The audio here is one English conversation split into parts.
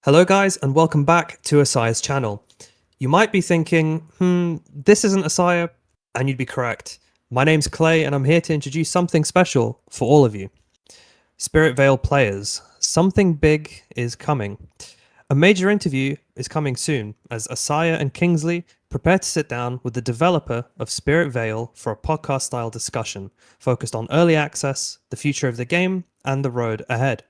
Hello guys and welcome back to Asiah's channel. You might be thinking, this isn't Asiah, and you'd be correct. My name's Klay and I'm here to introduce something special for all of you. Spirit Vale players, something big is coming. A major interview is coming soon as Asiah and Kingsley prepare to sit down with the developer of Spirit Vale for a podcast style discussion focused on early access, the future of the game, and the road ahead.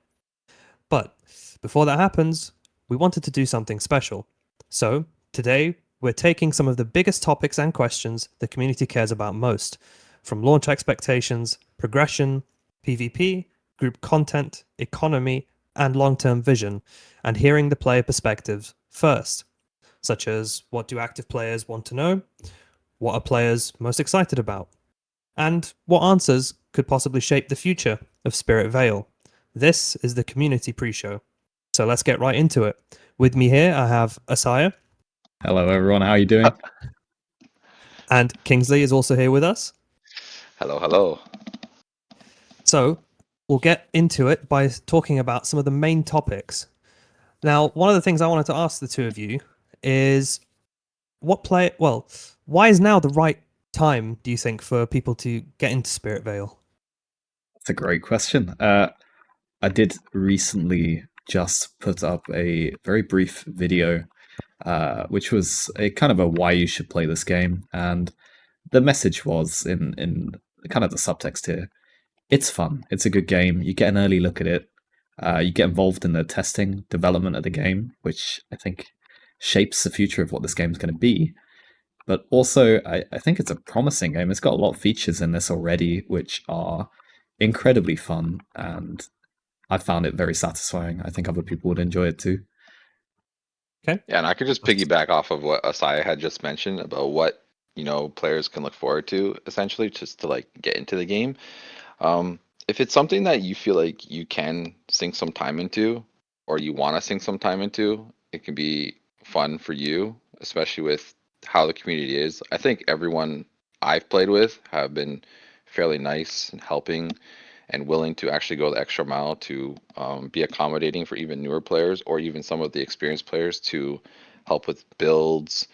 But before that happens, we wanted to do something special. So today, we're taking some of the biggest topics and questions the community cares about most, from launch expectations, progression, PvP, group content, economy, and long-term vision, and hearing the player perspectives first, such as what do active players want to know, what are players most excited about, and what answers could possibly shape the future of Spirit Vale. This is the community pre-show. So let's get right into it. With me here, I have Asiah. Hello, everyone. How are you doing? And Kingsley is also here with us. Hello, hello. So we'll get into it by talking about some of the main topics. Now, one of the things I wanted to ask the two of you is why is now the right time, do you think, for people to get into Spirit Vale? That's a great question. I did recently just put up a very brief video, which was a kind of a why you should play this game, and the message was in kind of the subtext here. It's fun. It's a good game. You get an early look at it. You get involved in the testing, development of the game, which I think shapes the future of what this game is going to be. But also, I think it's a promising game. It's got a lot of features in this already, which are incredibly fun, and I found it very satisfying. I think other people would enjoy it too. Okay. Yeah, and I could just piggyback off of what Asiah had just mentioned about what, players can look forward to, essentially, just to like get into the game. If it's something that you feel like you can sink some time into, or you want to sink some time into, it can be fun for you, especially with how the community is. I think everyone I've played with have been fairly nice and helping and willing to actually go the extra mile to be accommodating for even newer players or even some of the experienced players to help with builds,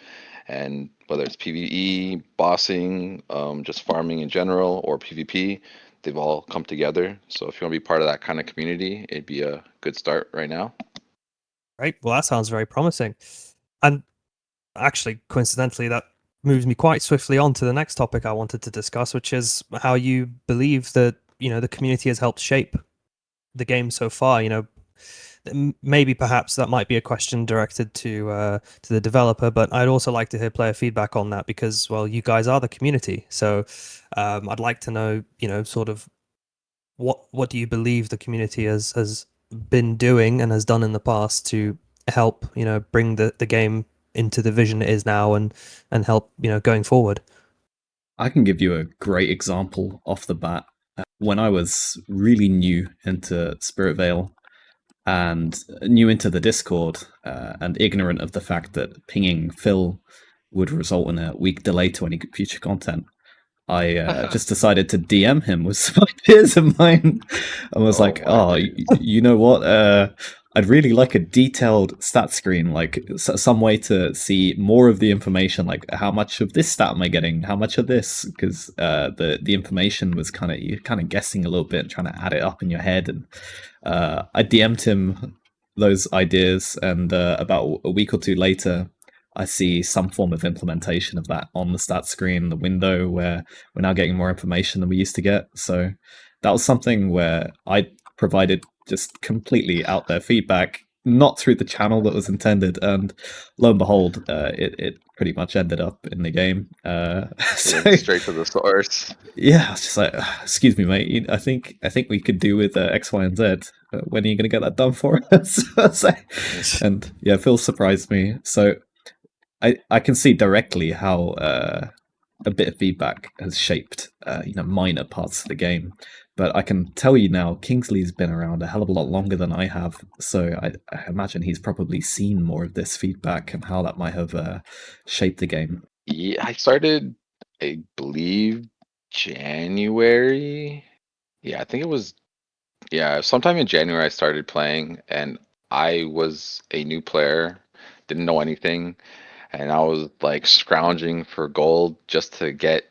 and whether it's PvE, bossing, just farming in general, or PvP, they've all come together. So if you want to be part of that kind of community, it'd be a good start right now. Right. Well, that sounds very promising. And actually, coincidentally, that moves me quite swiftly on to the next topic I wanted to discuss, which is how you believe that, the community has helped shape the game so far. Maybe perhaps that might be a question directed to the developer, but I'd also like to hear player feedback on that because, well, you guys are the community. So I'd like to know, sort of what do you believe the community has been doing and has done in the past to help, bring the game into the vision it is now and help, going forward. I can give you a great example off the bat. When I was really new into Spirit Vale and new into the Discord and ignorant of the fact that pinging Phil would result in a week delay to any future content, I just decided to DM him with some ideas of mine. I was like, you know what? I'd really like a detailed stat screen, like some way to see more of the information, like how much of this stat am I getting, how much of this, because the information was you're kind of guessing a little bit, and trying to add it up in your head. And I DM'd him those ideas, and about a week or two later, I see some form of implementation of that on the stat screen, the window where we're now getting more information than we used to get. So that was something where I provided just completely out there feedback, not through the channel that was intended, and lo and behold, it pretty much ended up in the game. So, straight to the source. Yeah, I was just like, excuse me, mate. I think we could do with X, Y, and Z. When are you going to get that done for us? And yeah, Phil surprised me. So I can see directly how a bit of feedback has shaped minor parts of the game. But I can tell you now, Kingsley's been around a hell of a lot longer than I have, so I imagine he's probably seen more of this feedback and how that might have shaped the game. Yeah, I started, I believe, January. Yeah, I think it was, sometime in January I started playing, and I was a new player, didn't know anything, and I was like scrounging for gold just to get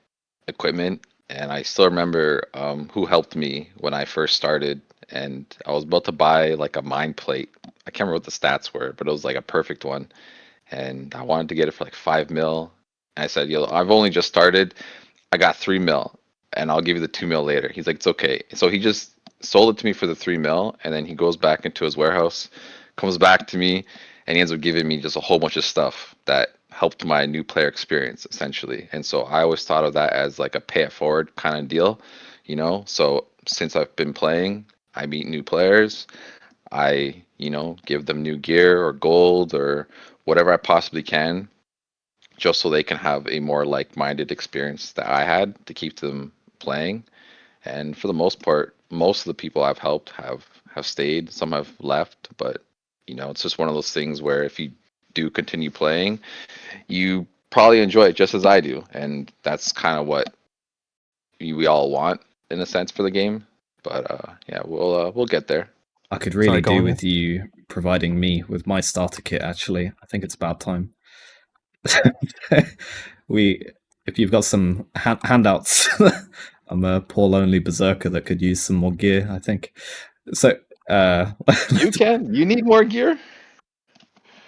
equipment. And I still remember who helped me when I first started. And I was about to buy like a mine plate. I can't remember what the stats were, but it was like a perfect one. And I wanted to get it for like 5 mil. And I said, yo, I've only just started. I got 3 mil, and I'll give you the 2 mil later. He's like, it's okay. So he just sold it to me for the 3 mil, and then he goes back into his warehouse, comes back to me, and he ends up giving me just a whole bunch of stuff that helped my new player experience essentially. And so I always thought of that as like a pay it forward kind of deal, you know. So since I've been playing, I meet new players. I, give them new gear or gold or whatever I possibly can just so they can have a more like-minded experience that I had to keep them playing. And for the most part, most of the people I've helped have stayed. Some have left, but it's just one of those things where if you do continue playing, you probably enjoy it just as I do, and that's kind of what we all want in a sense for the game. But yeah, we'll get there. I could Sorry, really go do on, with you providing me with my starter kit. Actually, I think it's about time. If you've got some handouts, I'm a poor lonely berserker that could use some more gear. I think so. You need more gear.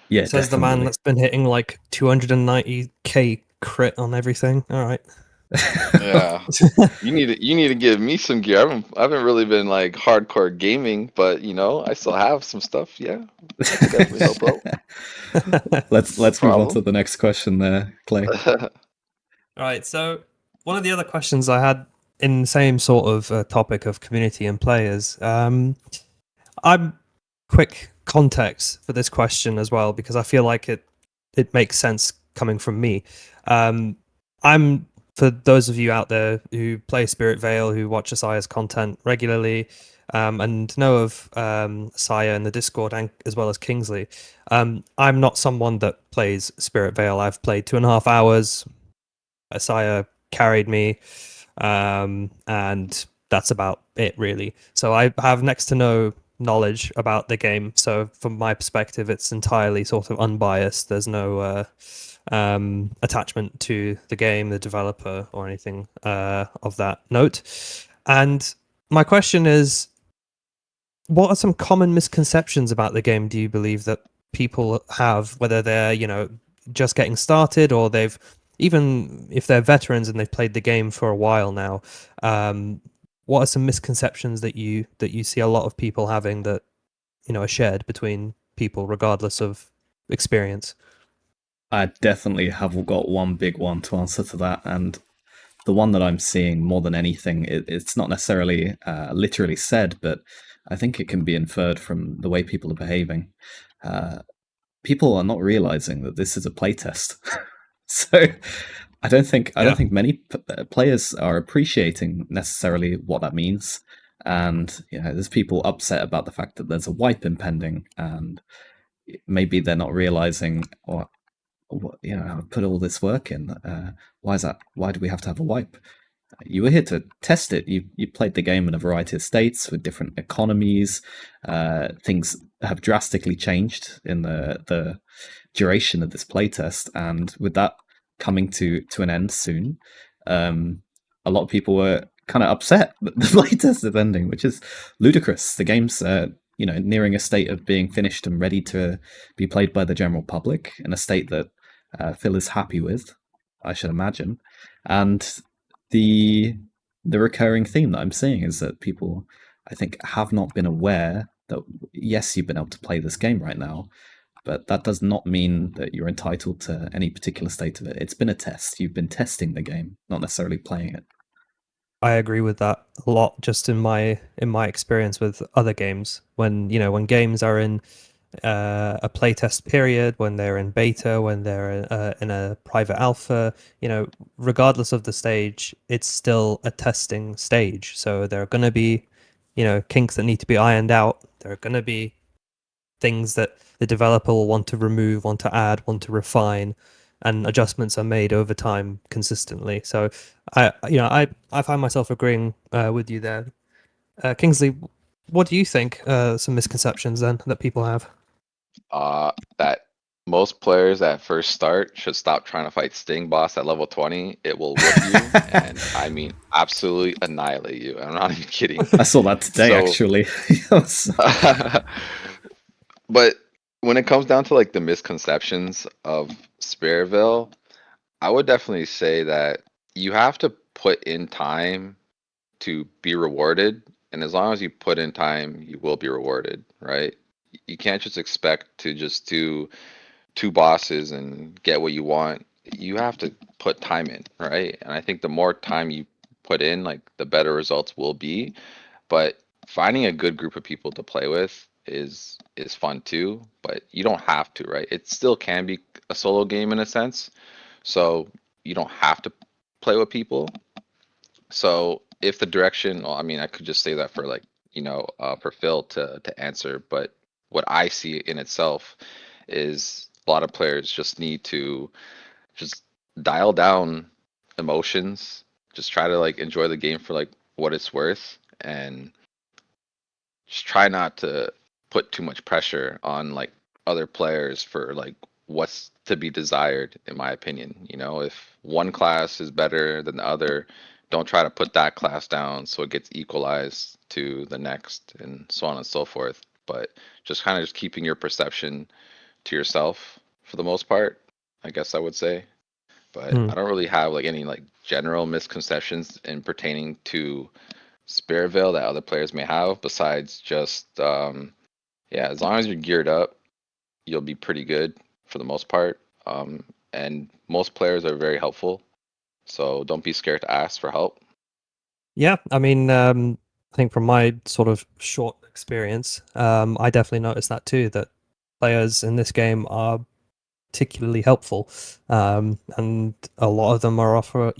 Yeah, Says the man definitely. that's been hitting like 290k crit on everything. All right. Yeah. You need to give me some gear. I haven't really been like hardcore gaming, but I still have some stuff. Yeah, I could definitely help out. No Let's move on to problem. the next question there, Clay. All right. So one of the other questions I had in the same sort of topic of community and players, I'm quick context for this question as well because I feel like it makes sense coming from me. I'm for those of you out there who play Spirit Vale, who watch Asiah's content regularly, and know of Asiah in the Discord and as well as Kingsley. I'm not someone that plays Spirit Vale. I've played 2.5 hours. Asiah carried me, and that's about it really. So I have next to no knowledge about the game. So from my perspective, it's entirely sort of unbiased. There's no attachment to the game, the developer, or anything of that note. And my question is, what are some common misconceptions about the game do you believe that people have, whether they're, just getting started or they've, even if they're veterans and they've played the game for a while now, what are some misconceptions that you see a lot of people having that, are shared between people regardless of experience? I definitely have got one big one to answer to that, and the one that I'm seeing more than anything, it's not necessarily literally said, but I think it can be inferred from the way people are behaving. People are not realizing that this is a playtest. So I don't think many players are appreciating necessarily what that means. And there's people upset about the fact that there's a wipe impending, and maybe they're not realizing, or I've put all this work in. Why is that? Why do we have to have a wipe? You were here to test it. You played the game in a variety of states with different economies. Things have drastically changed in the duration of this playtest, and with that coming to an end soon, a lot of people were kind of upset that the playtest is ending, which is ludicrous. The game's nearing a state of being finished and ready to be played by the general public, in a state that Phil is happy with, I should imagine. And the recurring theme that I'm seeing is that people, I think, have not been aware that yes, you've been able to play this game right now, but that does not mean that you're entitled to any particular state of it. It's been a test. You've been testing the game, not necessarily playing it. I agree with that a lot. Just in my experience with other games, when when games are in a playtest period, when they're in beta, when they're in a private alpha, regardless of the stage, it's still a testing stage. So there are going to be, kinks that need to be ironed out. There are going to be things that the developer will want to remove, want to add, want to refine, and adjustments are made over time consistently. So I find myself agreeing with you there. Kingsley, what do you think some misconceptions then that people have? That most players at first start should stop trying to fight Sting Boss at level 20. It will whoop you, and I mean absolutely annihilate you. I'm not even kidding. I saw that today, So, actually. Yes. but when it comes down to like the misconceptions of Spirit Vale, I would definitely say that you have to put in time to be rewarded, and as long as you put in time, you will be rewarded, right? You can't just expect to just do two bosses and get what you want. You have to put time in, right? And I think the more time you put in, like the better results will be. But finding a good group of people to play with is fun too, but you don't have to, right? It still can be a solo game in a sense. So you don't have to play with people. So if the direction, well, I mean, I could just say that for like, for Phil to answer, but what I see in itself is a lot of players just need to just dial down emotions, just try to like enjoy the game for like what it's worth, and just try not to put too much pressure on like other players for like what's to be desired, in my opinion. If one class is better than the other, don't try to put that class down so it gets equalized to the next, and so on and so forth. But just kind of just keeping your perception to yourself for the most part, I guess I would say. But Hmm. I don't really have like any like general misconceptions in pertaining to Spirit Vale that other players may have, besides just yeah, as long as you're geared up, you'll be pretty good for the most part. And most players are very helpful, so don't be scared to ask for help. Yeah, I mean, I think from my sort of short experience, I definitely noticed that too. That players in this game are particularly helpful, and a lot of them are offer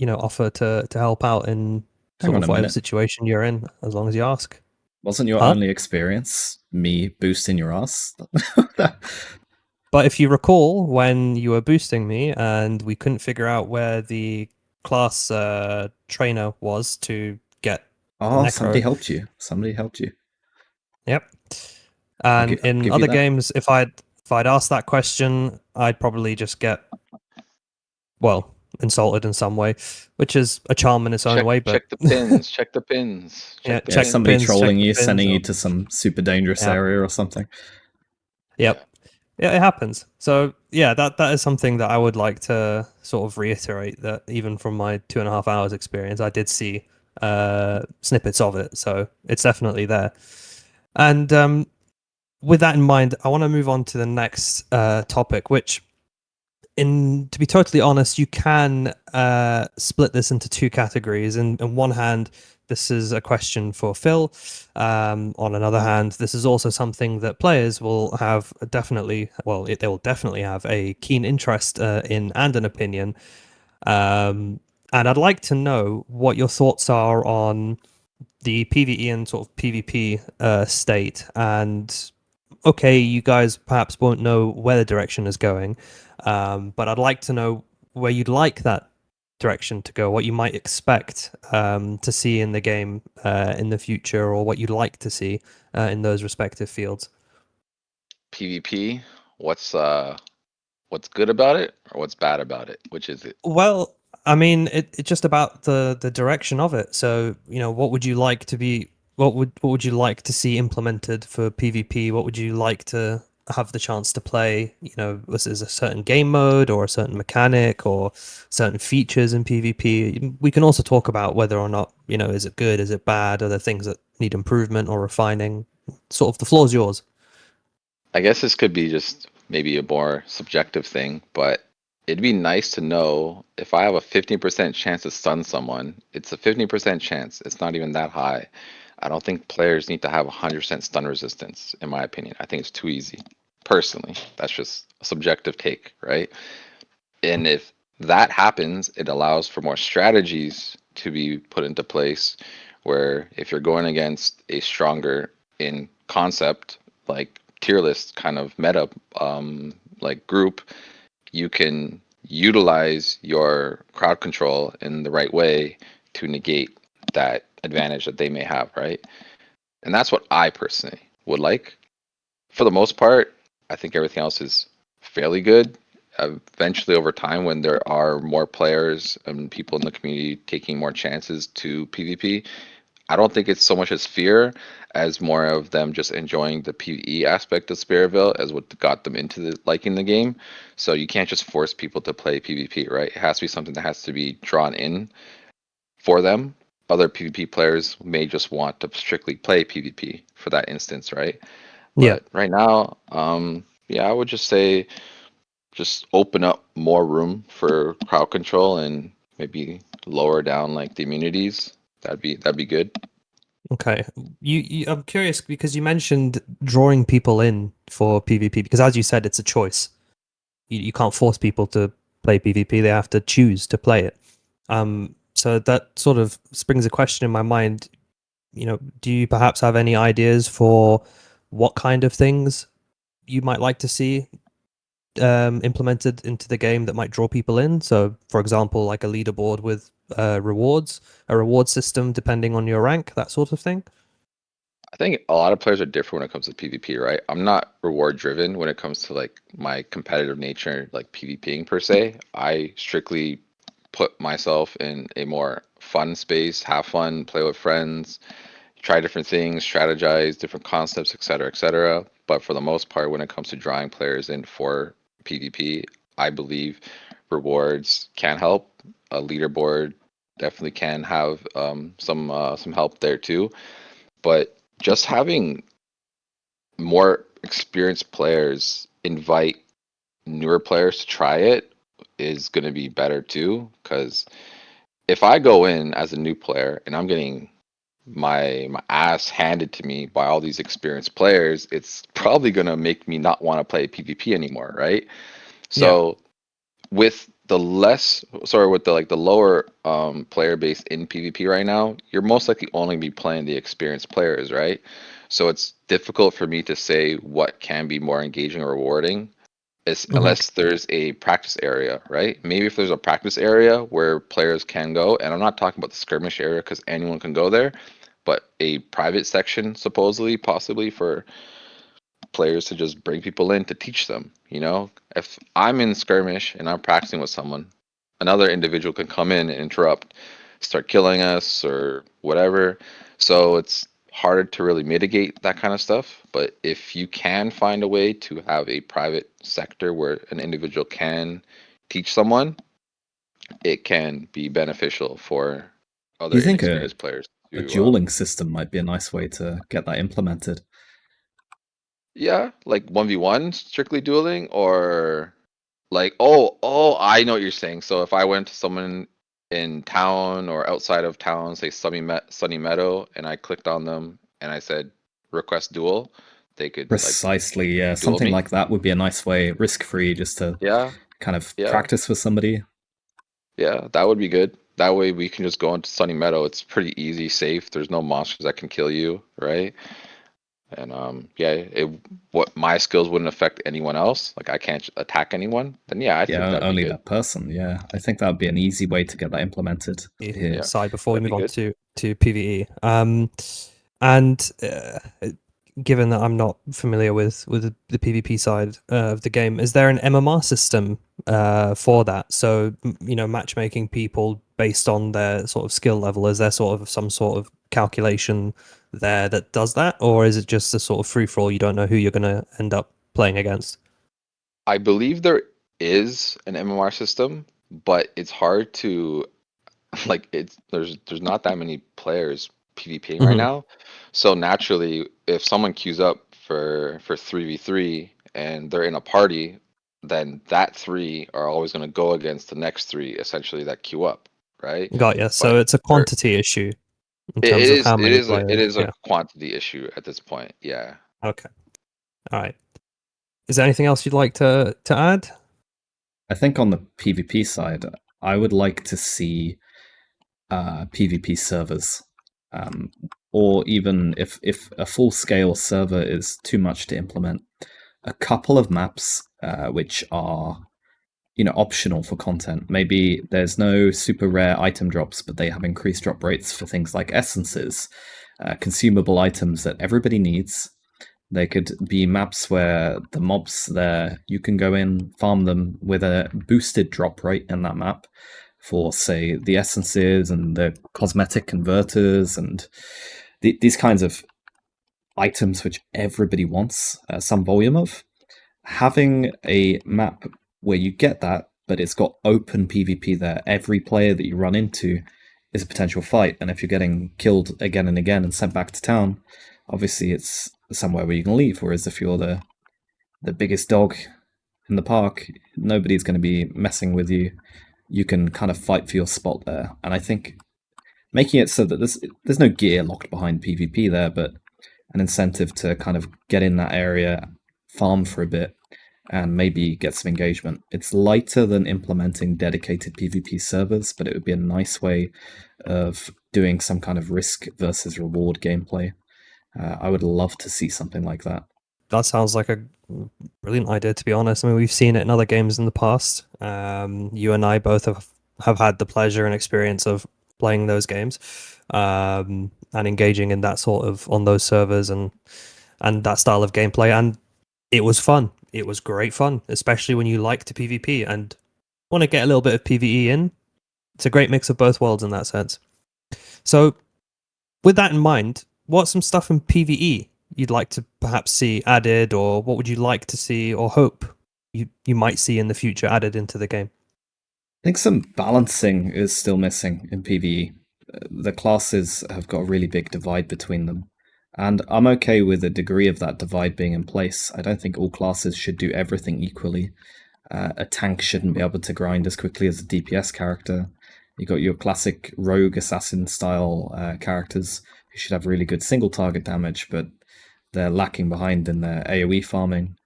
to help out in Hang sort on of a whatever minute. situation you're in, as long as you ask. Wasn't your Huh? only experience me boosting your ass? But if you recall, when you were boosting me and we couldn't figure out where the class trainer was to get the Oh, somebody necro, helped you. Somebody helped you. yep. And I'll in give you other that. games, if I'd asked that question, I'd probably just get, well, insulted in some way, which is a charm in its own Check way. But check the pins, check the pins, yeah, check the Yeah, check the somebody pins, check trolling the you, pins. sending Or, you to some super dangerous yeah, area or something. Yeah. yep. Yeah, it happens. So yeah, that is something that I would like to sort of reiterate, that even from my 2.5 hours experience, I did see snippets of it. So it's definitely there. And with that in mind, I want to move on to the next topic, which, to be totally honest, you can split this into two categories. On one hand, this is a question for Phil. On another hand, this is also something that players will have definitely, well, they will definitely have a keen interest in and an opinion. Um, and I'd like to know what your thoughts are on the PvE and sort of PvP state. And okay, you guys perhaps won't know where the direction is going, but I'd like to know where you'd like that direction to go, what you might expect to see in the game in the future, or what you'd like to see in those respective fields. PvP, what's good about it or what's bad about it? Which is it? Well, I mean, it's just about the direction of it. So, what would you like to be? What would you like to see implemented for PvP? What would you like to have the chance to play? Was there a certain game mode or a certain mechanic or certain features in PvP? We can also talk about whether or not, is it good, is it bad, are there things that need improvement or refining? Sort of, the floor's yours. I guess this could be just maybe a more subjective thing, but it'd be nice to know if I have a 15% chance to stun someone, it's a 15% chance. It's not even that high. I don't think players need to have 100% stun resistance, in my opinion. I think it's too easy. Personally, that's just a subjective take, right? And if that happens, it allows for more strategies to be put into place where if you're going against a stronger in concept, like tier list kind of meta, like group, you can utilize your crowd control in the right way to negate that advantage that they may have, right? And that's what I personally would like. For the most part, I think everything else is fairly good. Eventually, over time, when there are more players and people in the community taking more chances to PvP, I don't think it's so much as fear as more of them just enjoying the PvE aspect of Spirit Vale as what got them into liking the game. So you can't just force people to play PvP, right? It has to be something that has to be drawn in for them. Other PvP players may just want to strictly play PvP for that instance, right? Yeah. But right now, yeah, I would just say just open up more room for crowd control and maybe lower down like the immunities. That'd be good. Okay. I'm curious because you mentioned drawing people in for PvP because, as you said, it's a choice. You can't force people to play PvP; they have to choose to play it. So that sort of springs a question in my mind. Do you perhaps have any ideas for what kind of things you might like to see implemented into the game that might draw people in? So, for example, like a leaderboard with rewards, a reward system depending on your rank, that sort of thing. I think a lot of players are different when it comes to PvP, right? I'm not reward driven when it comes to like my competitive nature, like PvPing per se. I strictly put myself in a more fun space, have fun, play with friends, try different things, strategize different concepts, etc., etc. But for the most part, when it comes to drawing players in for PvP, I believe rewards can help. A leaderboard definitely can have some help there too. But just having more experienced players invite newer players to try it is going to be better too. Because if I go in as a new player and I'm getting my ass handed to me by all these experienced players, it's probably gonna make me not want to play PvP anymore, right? Yeah. So with the like the lower player base in PvP right now, you're most likely only be playing the experienced players, right? So it's difficult for me to say what can be more engaging or rewarding Hmm. unless there's a practice area, right? Maybe if there's a practice area where players can go, and I'm not talking about the skirmish area because anyone can go there, but a private section supposedly, possibly for players to just bring people in to teach them. If I'm in skirmish and I'm practicing with someone, another individual can come in and interrupt, start killing us or whatever. So it's harder to really mitigate that kind of stuff. But if you can find a way to have a private sector where an individual can teach someone, it can be beneficial for Do other you think a, inexperienced players a to dueling system might be a nice way to get that implemented? yeah, like 1v1 strictly dueling or like oh, I know what you're saying. So if I went to someone in town or outside of town, say Sunny Meadow, and I clicked on them and I said request duel, they could like Precisely, yeah. duel Something me. like that would be a nice way, risk-free, just to Yeah, kind of yeah, practice with somebody. yeah, that would be good. That way we can just go into Sunny Meadow. It's pretty easy, safe. There's no monsters that can kill you, right? And yeah, what my skills wouldn't affect anyone else. Like I can't attack anyone. Then yeah, I think Yeah, that'd be only good. that person. Yeah, I think that would be an easy way to get that implemented here. Yeah, Side before we that'd be move on good. to PvE. And given that I'm not familiar with the PvP side of the game, is there an MMR system for that? So matchmaking people based on their sort of skill level. Is there sort of some sort of calculation there that does that, or is it just a sort of free for all? You don't know who you're going to end up playing against. I believe there is an MMR system, but it's hard to like there's not that many players PvPing right Hmm. now. So naturally, if someone queues up for 3v3 and they're in a party, then that three are always going to go against the next three essentially that queue up, right? Got ya. So But it's a there quantity issue in it terms of is how it many is a it players. is a Yeah. quantity issue at this point. Yeah. Okay. All right. Is there anything else you'd like to add? I think on the PvP side, I would like to see PvP servers, um, or even if a full scale server is too much to implement, a couple of maps which are optional for content. Maybe there's no super rare item drops, but they have increased drop rates for things like essences, consumable items that everybody needs. They could be maps where the mobs there, you can go in, farm them with a boosted drop rate in that map for, say, the essences and the cosmetic converters and these kinds of items which everybody wants some volume of. Having a map where you get that, but it's got open PvP there, every player that you run into is a potential fight, and if you're getting killed again and again and sent back to town, obviously it's somewhere where you can leave. Whereas if you're the biggest dog in the park, nobody's going to be messing with you. You can kind of fight for your spot there, and I think making it so that there's no gear locked behind PvP there, but an incentive to kind of get in that area, farm for a bit, and maybe get some engagement. It's lighter than implementing dedicated PvP servers, but it would be a nice way of doing some kind of risk versus reward gameplay. I would love to see something like that. That sounds like a brilliant idea, to be honest. I mean, we've seen it in other games in the past. You and I both have had the pleasure and experience of playing those games and engaging in that sort of on those servers and that style of gameplay. And it was fun. It was great fun, especially when you like to PvP and want to get a little bit of PvE in. It's a great mix of both worlds in that sense. So, with that in mind, what's some stuff in PvE you'd like to perhaps see added, or what would you like to see or hope you might see in the future added into the game? I think some balancing is still missing in PvE. The classes have got a really big divide between them. And I'm okay with a degree of that divide being in place. I don't think all classes should do everything equally. A tank shouldn't be able to grind as quickly as a DPS character. You got your classic rogue assassin style characters who should have really good single target damage, but they're lacking behind in their AoE farming.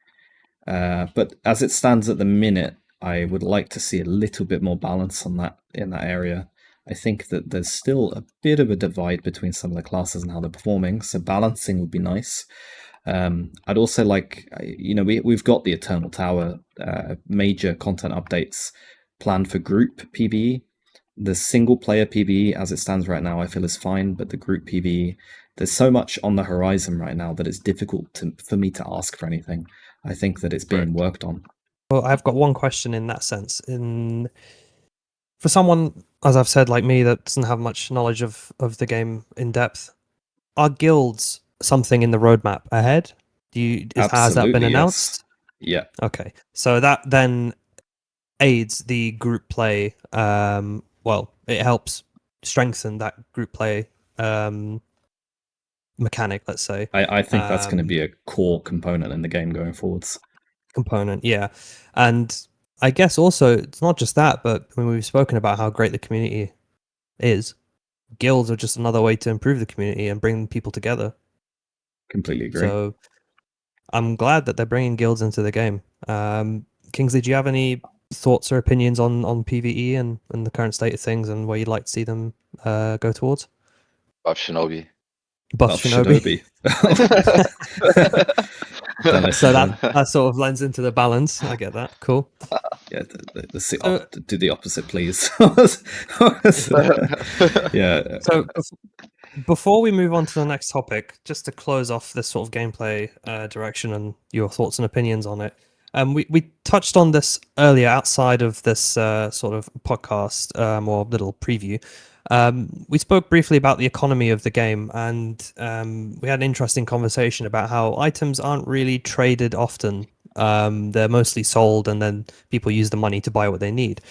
But as it stands at the minute, I would like to see a little bit more balance on that in that area. I think that there's still a bit of a divide between some of the classes and how they're performing, so balancing would be nice. I'd also like, we've got the Eternal Tower major content updates planned for group PvE. The single player PvE as it stands right now, I feel is fine, but the group PvE, there's so much on the horizon right now that it's difficult for me to ask for anything. I think that it's being worked on. Well, I've got one question in that sense. For someone, as I've said, like me, that doesn't have much knowledge of the game in depth, are guilds something in the roadmap ahead? Has that been Absolutely, announced? Yes. Yeah. Okay, so that then aids the group play. Well, it helps strengthen that group play mechanic, let's say. I think that's going to be a core component in the game going forwards. Component, yeah. And I guess also, it's not just that, but when we've spoken about how great the community is, guilds are just another way to improve the community and bring people together. Completely agree. So I'm glad that they're bringing guilds into the game. Kingsley, do you have any thoughts or opinions on PvE and the current state of things and where you'd like to see them go towards? Buff Shinobi. Buff Shinobi. So that sort of lends into the balance. I get that. Cool. Yeah, do the opposite, please. Yeah. So before we move on to the next topic, just to close off this sort of gameplay direction and your thoughts and opinions on it, we touched on this earlier outside of this sort of podcast or little preview. We spoke briefly about the economy of the game, and we had an interesting conversation about how items aren't really traded often. They're mostly sold, and then people use the money to buy what they need.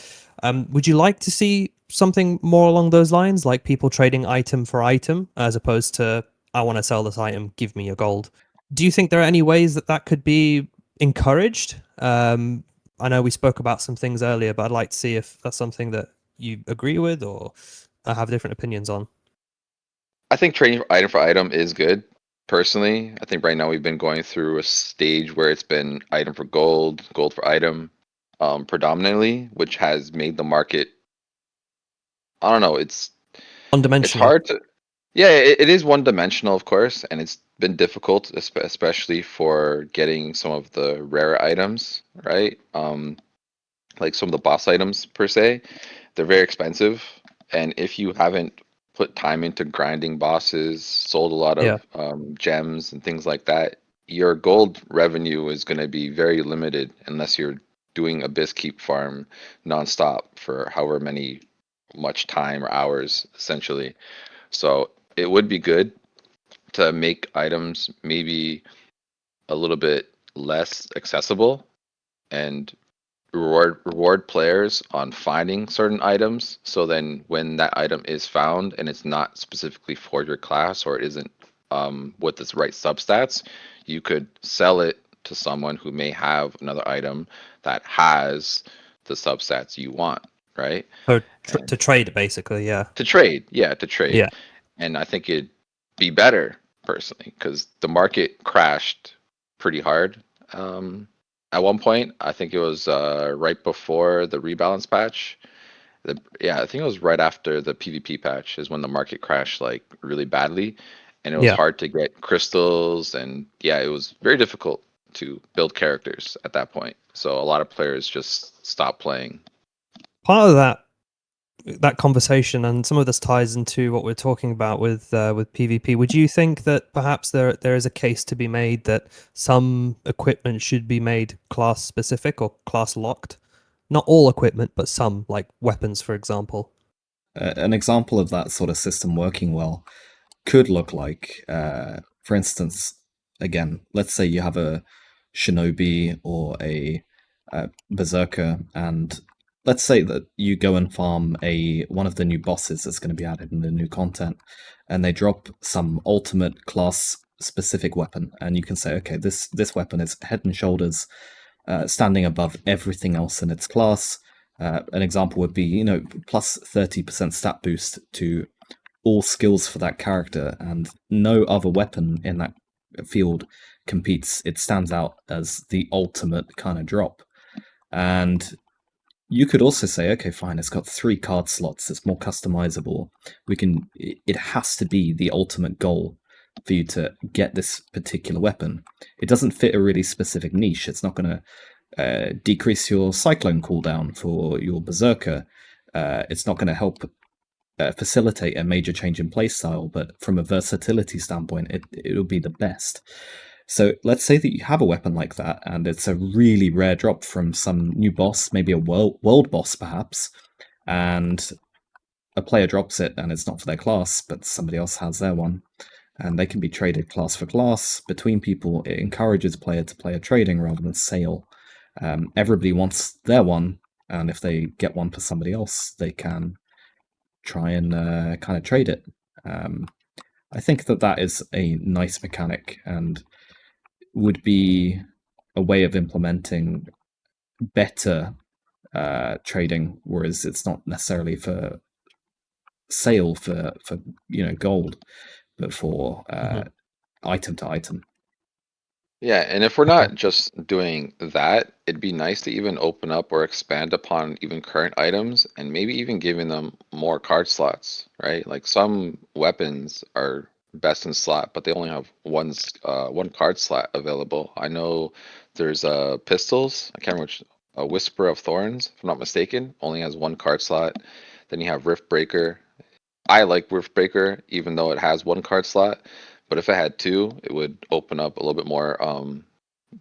Would you like to see something more along those lines, like people trading item for item, as opposed to, I want to sell this item, give me your gold? Do you think there are any ways that could be encouraged? I know we spoke about some things earlier, but I'd like to see if that's something that you agree with or have different opinions on. I think trading item for item is good. Personally, I think right now we've been going through a stage where it's been item for gold, gold for item, predominantly, which has made the market, I don't know, it's One-dimensional. hard to, yeah, it is one dimensional, of course, and it's been difficult, especially for getting some of the rare items, right? Like some of the boss items per se, they're very expensive, and if you haven't put time into grinding bosses, sold a lot of gems and things like that, your gold revenue is going to be very limited unless you're doing a Biskeep farm nonstop for however much time or hours, essentially. So it would be good to make items maybe a little bit less accessible and reward players on finding certain items. So then when that item is found and it's not specifically for your class or it isn't with the right substats, you could sell it to someone who may have another item that has the substats you want, right? So And to trade, basically, yeah. to trade, yeah, to trade. Yeah. And I think it'd be better personally because the market crashed pretty hard. Um, at one point, I think it was right before the rebalance patch. Yeah, I think it was right after the PvP patch is when the market crashed like really badly, and it was Yeah. hard to get crystals, and yeah, it was very difficult to build characters at that point. So a lot of players just stopped playing. Part of that conversation, and some of this ties into what we're talking about with PvP. Would you think that perhaps there is a case to be made that some equipment should be made class specific or class locked? Not all equipment, but some, like weapons, for example. An example of that sort of system working well could look like, for instance, again, let's say you have a shinobi or a berserker, and let's say that you go and farm one of the new bosses that's going to be added in the new content, and they drop some ultimate class specific weapon, and you can say, okay, this weapon is head and shoulders standing above everything else in its class. An example would be, plus 30% stat boost to all skills for that character, and no other weapon in that field competes. It stands out as the ultimate kind of drop. And you could also say, okay, fine, it's got 3 card slots, it's more customizable. It has to be the ultimate goal for you to get this particular weapon. It doesn't fit a really specific niche. It's not going to decrease your cyclone cooldown for your berserker. It's not going to help facilitate a major change in playstyle, but from a versatility standpoint, it'll be the best. So let's say that you have a weapon like that, and it's a really rare drop from some new boss, maybe a world boss perhaps, and a player drops it, and it's not for their class, but somebody else has their one, and they can be traded class for class between people. It encourages player-to-player trading rather than sale. Everybody wants their one, and if they get one for somebody else, they can try and kind of trade it. I think that is a nice mechanic and would be a way of implementing better trading, whereas it's not necessarily for sale for gold, but for item to item. Yeah, and if we're Okay. not just doing that, it'd be nice to even open up or expand upon even current items and maybe even giving them more card slots, right? Like some weapons are best in slot, but they only have one card slot available. I know there's pistols, I can't remember which, a Whisper of Thorns, if I'm not mistaken, only has one card slot. Then you have Rift Breaker. I like Rift Breaker, even though it has one card slot. But if it had two, it would open up a little bit more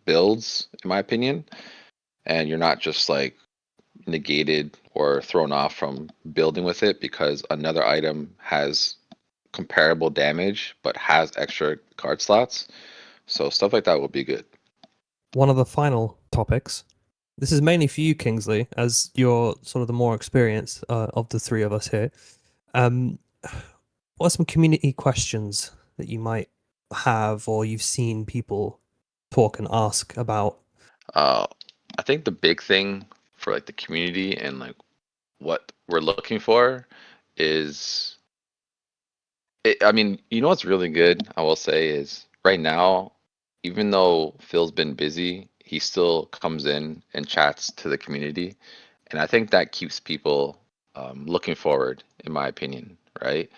builds, in my opinion. And you're not just like negated or thrown off from building with it because another item has comparable damage but has extra card slots. So stuff like that would be good. One of the final topics. This is mainly for you, Kingsley, as you're sort of the more experienced of the three of us here. What are some community questions that you might have or you've seen people talk and ask about? Uh, I think the big thing for like the community and like what we're looking for is I mean, you know what's really good, I will say, is right now, even though Phil's been busy, he still comes in and chats to the community. And I think that keeps people looking forward, in my opinion, right?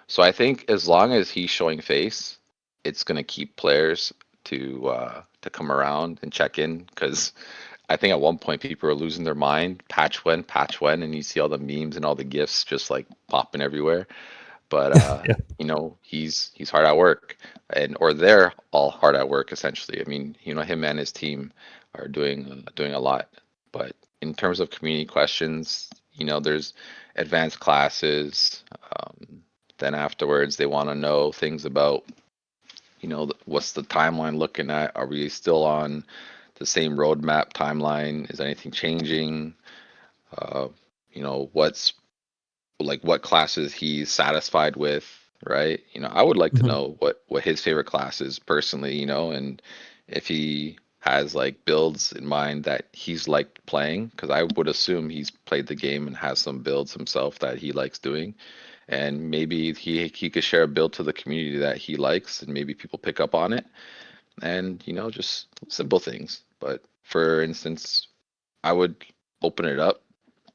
So I think as long as he's showing face, it's gonna keep players to come around and check in because I think at one point people are losing their mind, patch when, and you see all the memes and all the gifs just like popping everywhere. but Yeah. you know, he's hard at work, or they're all hard at work essentially. I mean, you know, him and his team are doing a lot. But in terms of community questions, you know, there's advanced classes. Then afterwards, they want to know things about, you know, what's the timeline looking at? Are we still on the same roadmap timeline? Is anything changing? Uh, you know, what classes he's satisfied with, right? You know, I would like to Mhm. know what his favorite class is personally, you know, and if he has like builds in mind that he's liked playing, because I would assume he's played the game and has some builds himself that he likes doing, and maybe he could share a build to the community that he likes, and maybe people pick up on it, and you know, just simple things. But for instance, I would open it up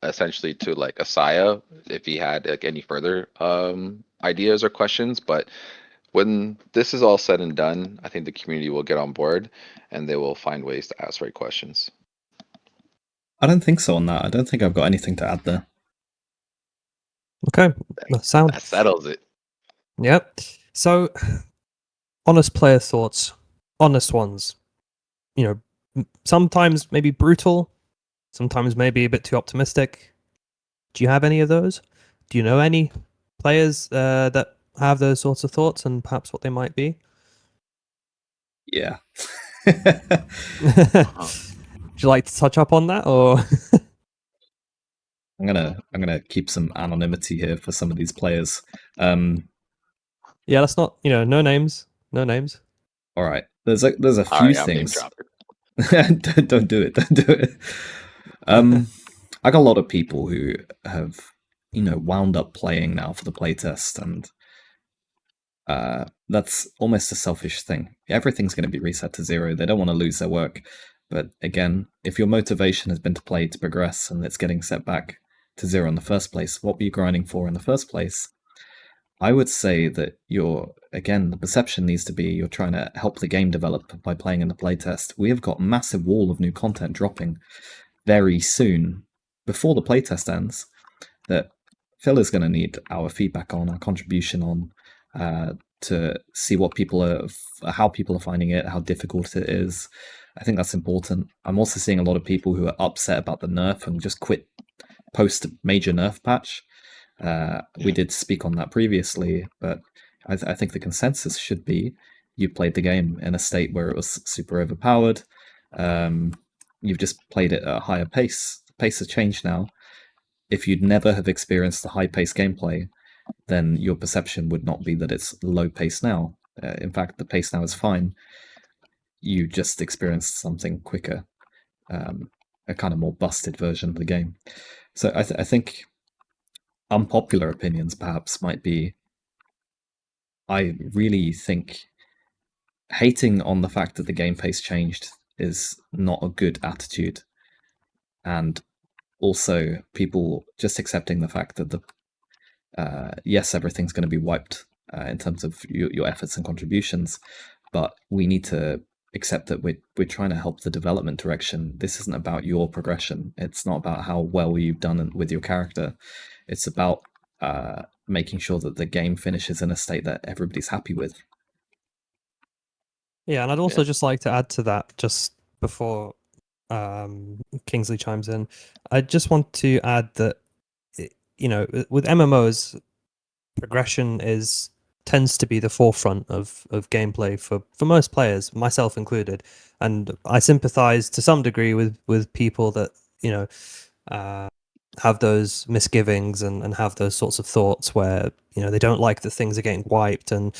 essentially to like Asiah if he had like any further ideas or questions. But when this is all said and done, I think the community will get on board and they will find ways to ask right questions. I don't think so on that. I don't think I've got anything to add there. Okay. Sound. That settles it. Yep. So, honest player thoughts, honest ones. You know, sometimes maybe brutal, sometimes maybe a bit too optimistic. Do you have any of those? Do you know any players that have those sorts of thoughts and perhaps what they might be? Yeah. Uh-huh. Would you like to touch up on that, or? I'm gonna keep some anonymity here for some of these players. Um, Yeah, let's not. No names. No names. all right. There's a All few right, I'm name things. dropping. Don't do it. Don't do it. I got a lot of people who have, wound up playing now for the playtest, and that's almost a selfish thing. Everything's going to be reset to zero. They don't want to lose their work. But again, if your motivation has been to play to progress and it's getting set back to zero in the first place, what were you grinding for in the first place? I would say that the perception needs to be you're trying to help the game develop by playing in the playtest. We have got a massive wall of new content dropping very soon before the playtest ends that Phil is going to need our feedback on, our contribution on, to see what how people are finding it, how difficult it is. I think that's important. I'm also seeing a lot of people who are upset about the nerf and just quit post major nerf patch. We did speak on that previously, but I think the consensus should be you played the game in a state where it was super overpowered. You've just played it at a higher pace. The pace has changed now. If you'd never have experienced the high pace gameplay, then your perception would not be that it's low pace now. In fact, the pace now is fine. You just experienced something quicker, a kind of more busted version of the game. So I think unpopular opinions perhaps might be, I really think hating on the fact that the game pace changed is not a good attitude. And also people just accepting the fact that yes, everything's going to be wiped in terms of your efforts and contributions, but we need to accept that we're trying to help the development direction. This isn't about your progression. It's not about how well you've done with your character. It's about making sure that the game finishes in a state that everybody's happy with. Yeah, and I'd also Yeah. just like to add to that just before Kingsley chimes in. I just want to add that with MMOs, progression tends to be the forefront of gameplay for most players, myself included, and I sympathize to some degree with people that uh, have those misgivings and have those sorts of thoughts where they don't like that things are getting wiped and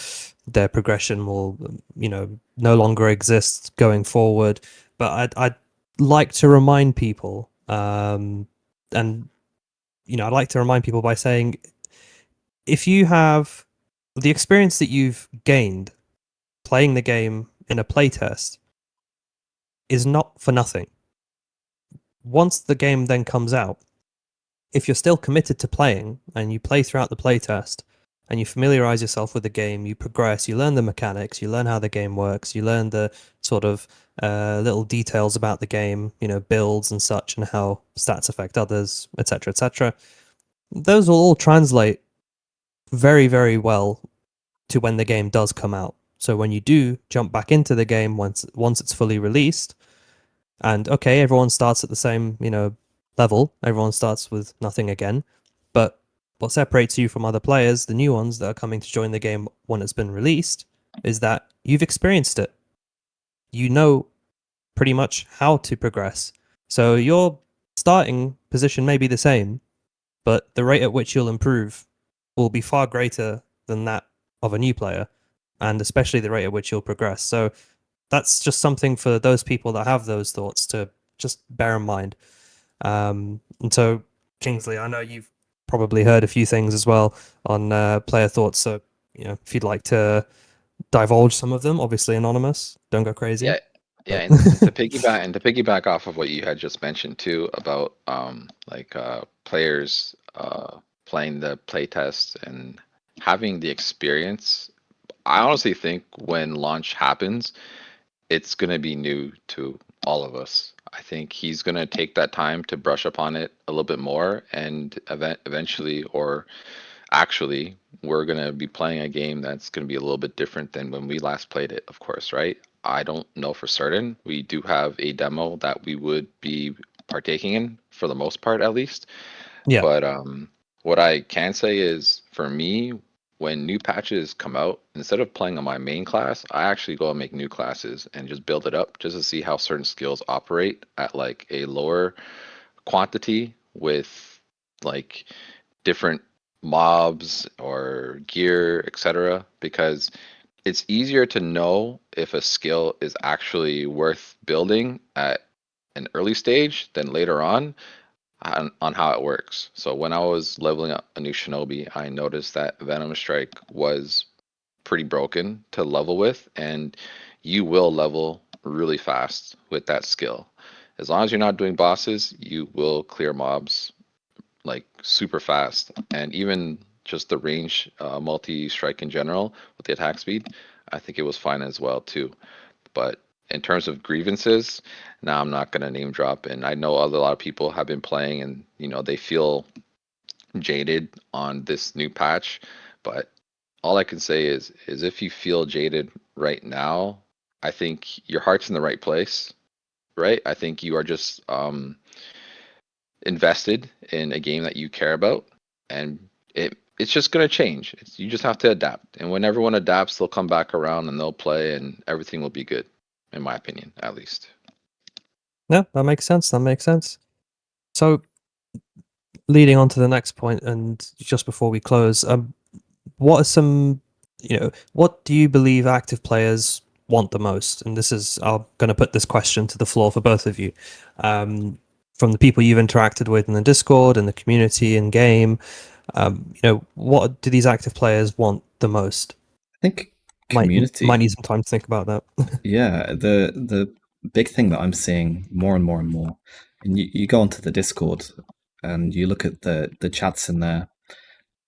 their progression will no longer exist going forward. But I'd like to remind people, and I'd like to remind people by saying, if you have the experience that you've gained playing the game in a playtest is not for nothing. Once the game then comes out, if you're still committed to playing and you play throughout the playtest and you familiarize yourself with the game, you progress, you learn the mechanics, you learn how the game works, you learn the sort of little details about the game, builds and such, and how stats affect others, etc., etc. Those will all translate very, very well to when the game does come out. So when you do jump back into the game once it's fully released, and okay, everyone starts at the same, level. Everyone starts with nothing again. But what separates you from other players, the new ones that are coming to join the game when it's been released, is that you've experienced it. You know pretty much how to progress. So your starting position may be the same, but the rate at which you'll improve will be far greater than that of a new player, and especially the rate at which you'll progress. So that's just something for those people that have those thoughts to just bear in mind. And so, Kingsley, I know you've probably heard a few things as well on player thoughts. So, if you'd like to divulge some of them, obviously anonymous, don't go crazy. Yeah, yeah, But and to piggyback off of what you had just mentioned too about players playing the playtest and having the experience. I honestly think when launch happens, it's gonna be new to all of us. I think he's gonna take that time to brush up on it a little bit more, and eventually, or actually, we're gonna be playing a game that's gonna be a little bit different than when we last played it, of course, right? I don't know for certain. We do have a demo that we would be partaking in for the most part, at least. yeah, But what I can say is, for me, when new patches come out, instead of playing on my main class, I actually go and make new classes and just build it up just to see how certain skills operate at like a lower quantity with like different mobs or gear, etc. Because it's easier to know if a skill is actually worth building at an early stage than later on how it works. So when I was leveling up a new shinobi, I noticed that Venom Strike was pretty broken to level with, and you will level really fast with that skill. As long as you're not doing bosses, you will clear mobs like super fast, and even just the range multi strike in general with the attack speed, I think it was fine as well too. But in terms of grievances, now I'm not gonna name drop, and I know a lot of people have been playing, and they feel jaded on this new patch. But all I can say is if you feel jaded right now, I think your heart's in the right place, right? I think you are just invested in a game that you care about, and it's just gonna change. You just have to adapt, and when everyone adapts, they'll come back around and they'll play, and everything will be good, in my opinion, at least. no, that makes sense. That makes sense. So, leading on to the next point, and just before we close, what are some, what do you believe active players want the most? And this is, I'm going to put this question to the floor for both of you. From the people you've interacted with in the Discord and the community and game, what do these active players want the most? I think Might community. need some time to think about that. Yeah, the big thing that I'm seeing more and more and more, and you go onto the Discord and you look at the chats in there.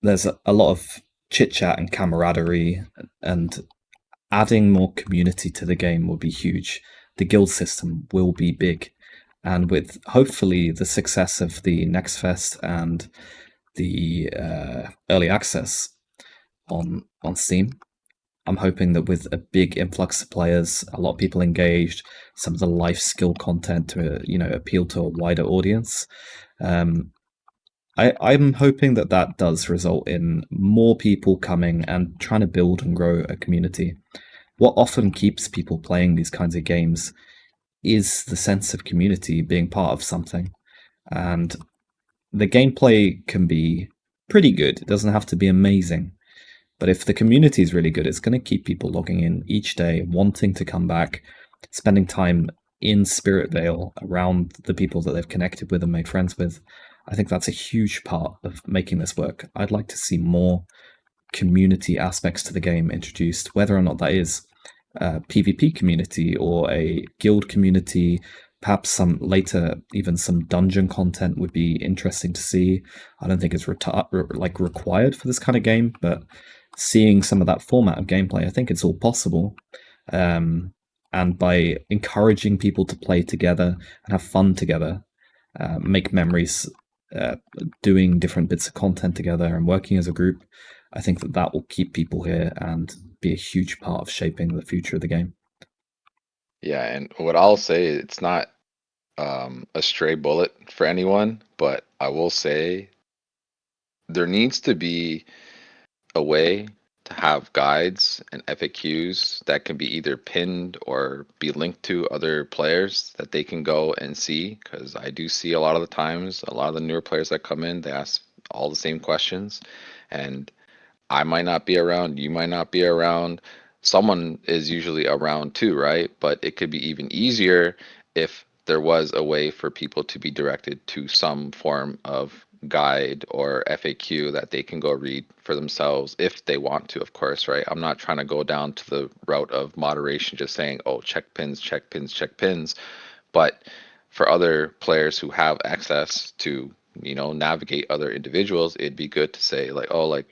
There's a lot of chit chat and camaraderie, and adding more community to the game will be huge. The guild system will be big, and with hopefully the success of the Next Fest and the early access on Steam, I'm hoping that with a big influx of players, a lot of people engaged, some of the life skill content to appeal to a wider audience. I'm hoping that does result in more people coming and trying to build and grow a community. What often keeps people playing these kinds of games is the sense of community, being part of something. And the gameplay can be pretty good. It doesn't have to be amazing. But if the community is really good, it's going to keep people logging in each day, wanting to come back, spending time in Spirit Vale around the people that they've connected with and made friends with. I think that's a huge part of making this work. I'd like to see more community aspects to the game introduced, whether or not that is a PvP community or a guild community. Perhaps some later, even some dungeon content would be interesting to see. I don't think it's required for this kind of game, but seeing some of that format of gameplay, I think it's all possible. And by encouraging people to play together and have fun together, make memories, doing different bits of content together and working as a group, I think that will keep people here and be a huge part of shaping the future of the game. Yeah, and what I'll say, it's not a stray bullet for anyone, but I will say there needs to be a way to have guides and FAQs that can be either pinned or be linked to other players that they can go and see. Because I do see a lot of the times, a lot of the newer players that come in, they ask all the same questions. And I might not be around, you might not be around. Someone is usually around too, right? But it could be even easier if there was a way for people to be directed to some form of guide or FAQ that they can go read for themselves if they want to, of course, right? I'm not trying to go down to the route of moderation, just saying, oh, check pins, check pins, check pins. But for other players who have access to, navigate other individuals, it'd be good to say like, oh, like,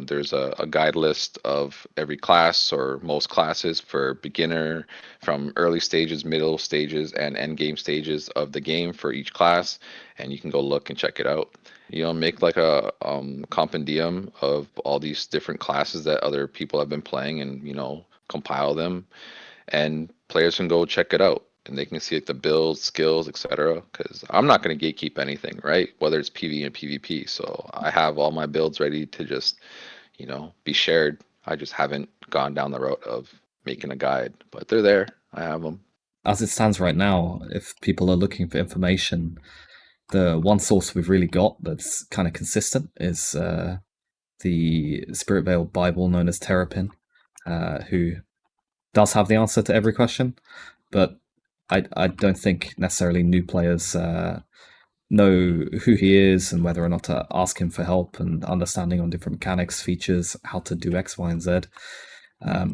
there's a guide list of every class or most classes for beginner, from early stages, middle stages, and end game stages of the game for each class, and you can go look and check it out. Make like a compendium of all these different classes that other people have been playing, and compile them, and players can go check it out, and they can see like the builds, skills, etc. Because I'm not going to gatekeep anything, right? Whether it's PV and PvP. So I have all my builds ready to just, be shared. I just haven't gone down the route of making a guide, but they're there. I have them. As it stands right now, if people are looking for information, the one source we've really got that's kind of consistent is the Spirit Vale Bible known as Terrapin, who does have the answer to every question, but I don't think necessarily new players know who he is and whether or not to ask him for help and understanding on different mechanics, features, how to do X, Y, and Z. I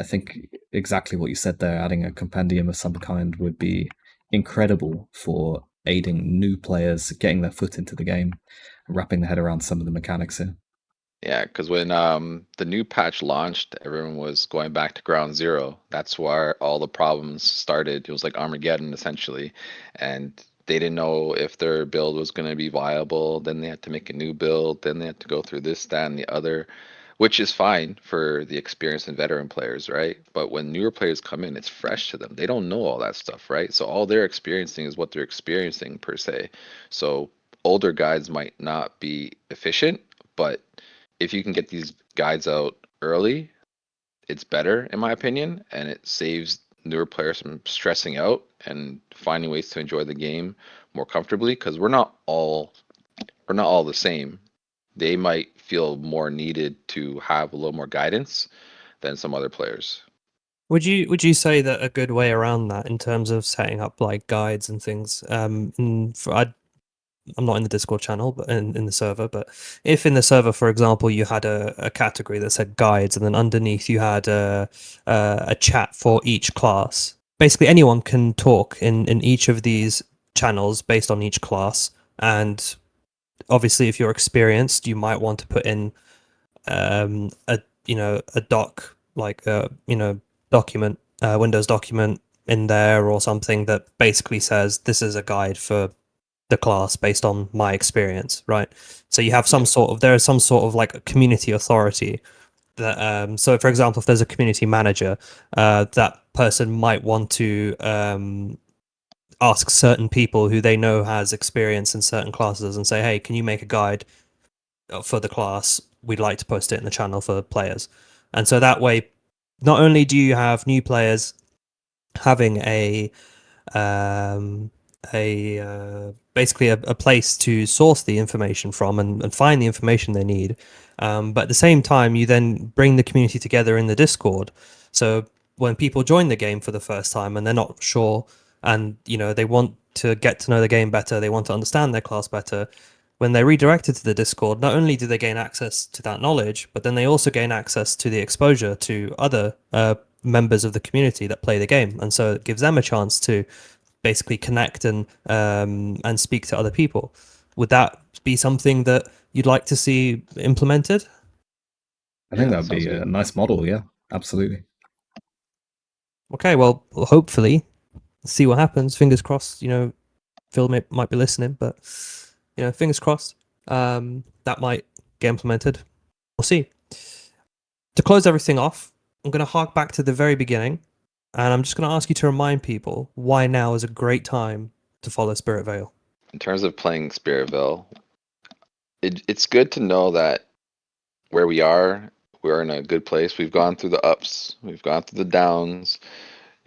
think exactly what you said there, adding a compendium of some kind would be incredible for aiding new players getting their foot into the game, wrapping their head around some of the mechanics here. Yeah, because when the new patch launched, everyone was going back to ground zero. That's where all the problems started. It was like Armageddon essentially, and they didn't know if their build was going to be viable. Then they had to make a new build. Then they had to go through this, that, and the other, which is fine for the experienced and veteran players, right? But when newer players come in, it's fresh to them. They don't know all that stuff, right? So all they're experiencing is what they're experiencing per se. So older guides might not be efficient, but if you can get these guides out early, it's better in my opinion, and it saves newer players from stressing out and finding ways to enjoy the game more comfortably, because we're not all the same. They might feel more needed to have a little more guidance than some other players. Would you say that a good way around that in terms of setting up like guides and things? I'm not in the Discord channel, but in the server. But if in the server, for example, you had a category that said guides, and then underneath you had a chat for each class. Basically, anyone can talk in each of these channels based on each class. And obviously, if you're experienced, you might want to put in a doc, like document, Windows document in there or something that basically says this is a guide for the class based on my experience, right? So you have there is some sort of like a community authority that so for example, if there's a community manager, that person might want to ask certain people who they know has experience in certain classes and say, hey, can you make a guide for the class? We'd like to post it in the channel for players. And so that way, not only do you have new players having basically a place to source the information from and find the information they need, but at the same time you then bring the community together in the Discord. So when people join the game for the first time and they're not sure, and they want to get to know the game better, they want to understand their class better, when they're redirected to the Discord, not only do they gain access to that knowledge, but then they also gain access to the exposure to other members of the community that play the game, and so it gives them a chance to basically connect and speak to other people. Would that be something that you'd like to see implemented? I think Yeah, that would be sounds a good. nice model, yeah, absolutely. Okay, well, hopefully, see what happens. Fingers crossed. Phil might be listening, but fingers crossed. That might get implemented. We'll see. To close everything off, I'm going to hark back to the very beginning, and I'm just going to ask you to remind people why now is a great time to follow Spirit Vale. In terms of playing Spirit Vale, it's good to know that where we're in a good place. We've gone through the ups, we've gone through the downs.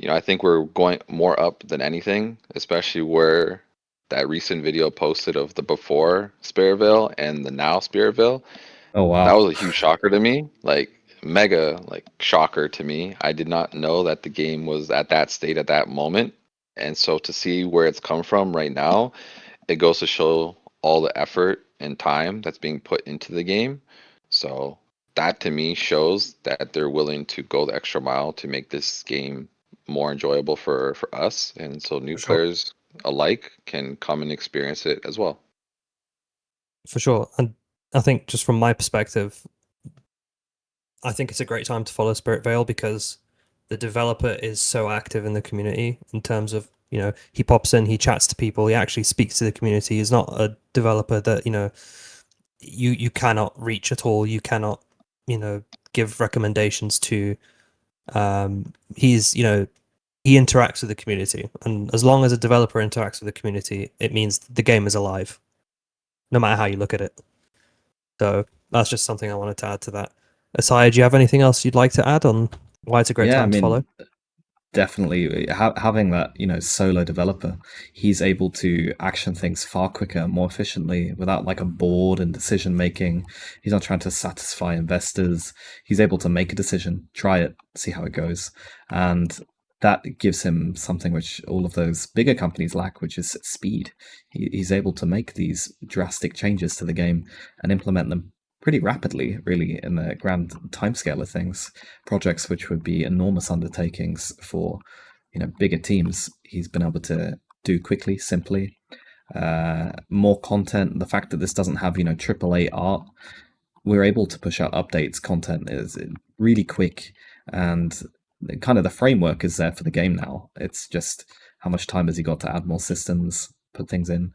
I think we're going more up than anything, especially where that recent video posted of the before Spirit Vale and the now Spirit Vale. Oh That wow. was a huge shocker to me. Like mega shocker to me. I did not know that the game was at that state at that moment. And so to see where it's come from right now, it goes to show all the effort and time that's being put into the game. So that to me shows that they're willing to go the extra mile to make this game more enjoyable for us, and so new For sure. players alike can come and experience it as well. For sure. And I think just from my perspective, I think it's a great time to follow Spirit Vale because the developer is so active in the community in terms of, he pops in, he chats to people, he actually speaks to the community. He's not a developer that, you cannot reach at all. You cannot, give recommendations to. He's, he interacts with the community. And as long as a developer interacts with the community, it means the game is alive, no matter how you look at it. So that's just something I wanted to add to that. Asiah, do you have anything else you'd like to add on why it's a great time to follow? Definitely having that solo developer, he's able to action things far quicker, more efficiently, without like a board and decision making. He's not trying to satisfy investors. He's able to make a decision, try it, see how it goes, and that gives him something which all of those bigger companies lack, which is speed. He's able to make these drastic changes to the game and implement them pretty rapidly, really, in the grand timescale of things. Projects which would be enormous undertakings for bigger teams, he's been able to do quickly, simply. More content. The fact that this doesn't have AAA art, we're able to push out updates. Content is really quick, and kind of the framework is there for the game now. It's just how much time has he got to add more systems, put things in.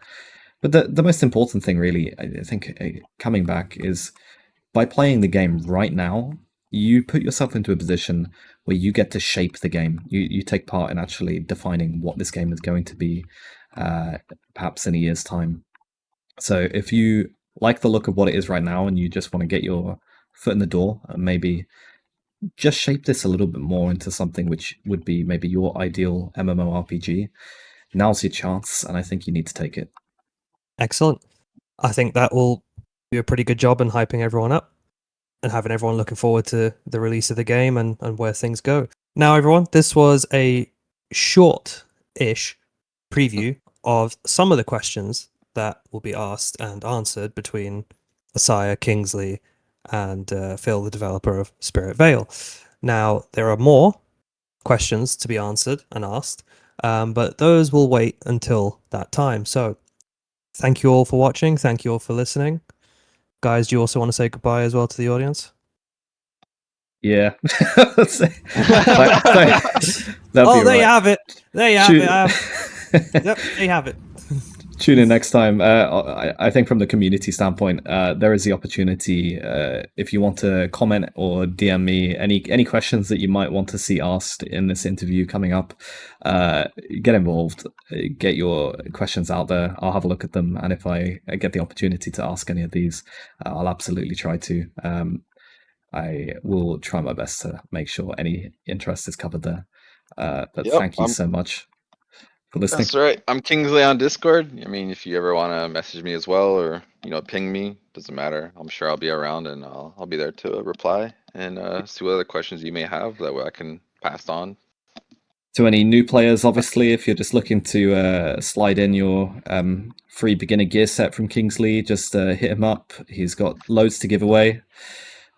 But the most important thing, really, I think, coming back, is by playing the game right now, you put yourself into a position where you get to shape the game. You take part in actually defining what this game is going to be, perhaps in a year's time. So if you like the look of what it is right now and you just want to get your foot in the door and maybe just shape this a little bit more into something which would be maybe your ideal MMORPG, now's your chance, and I think you need to take it. Excellent. I think that will do a pretty good job in hyping everyone up and having everyone looking forward to the release of the game and where things go. Now, everyone, this was a short-ish preview of some of the questions that will be asked and answered between Asiah, Kingsley, and Phil, the developer of Spirit Vale. Now, there are more questions to be answered and asked, but those will wait until that time. So, thank you all for watching. Thank you all for listening. Guys, do you also want to say goodbye as well to the audience? Yeah. Oh, there you have it. There you have it. Yep, there you have it. Tune in next time. I think from the community standpoint, there is the opportunity, if you want to comment or DM me any questions that you might want to see asked in this interview coming up, get involved, get your questions out there. I'll have a look at them, and if I get the opportunity to ask any of these, I'll absolutely try to. I will try my best to make sure any interest is covered there. But thank you so much for listening. That's right. I'm Kingsley on Discord. I mean, if you ever want to message me as well, or ping me, doesn't matter. I'm sure I'll be around, and I'll be there to reply and see what other questions you may have that way I can pass on. To any new players, obviously, if you're just looking to slide in your free beginner gear set from Kingsley, just hit him up. He's got loads to give away.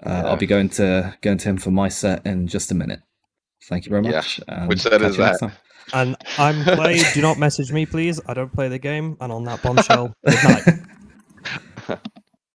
I'll be going to him for my set in just a minute. Thank you very much. Which set is that? And I'm Klay. Do not message me, please. I don't play the game. And on that bombshell, good night.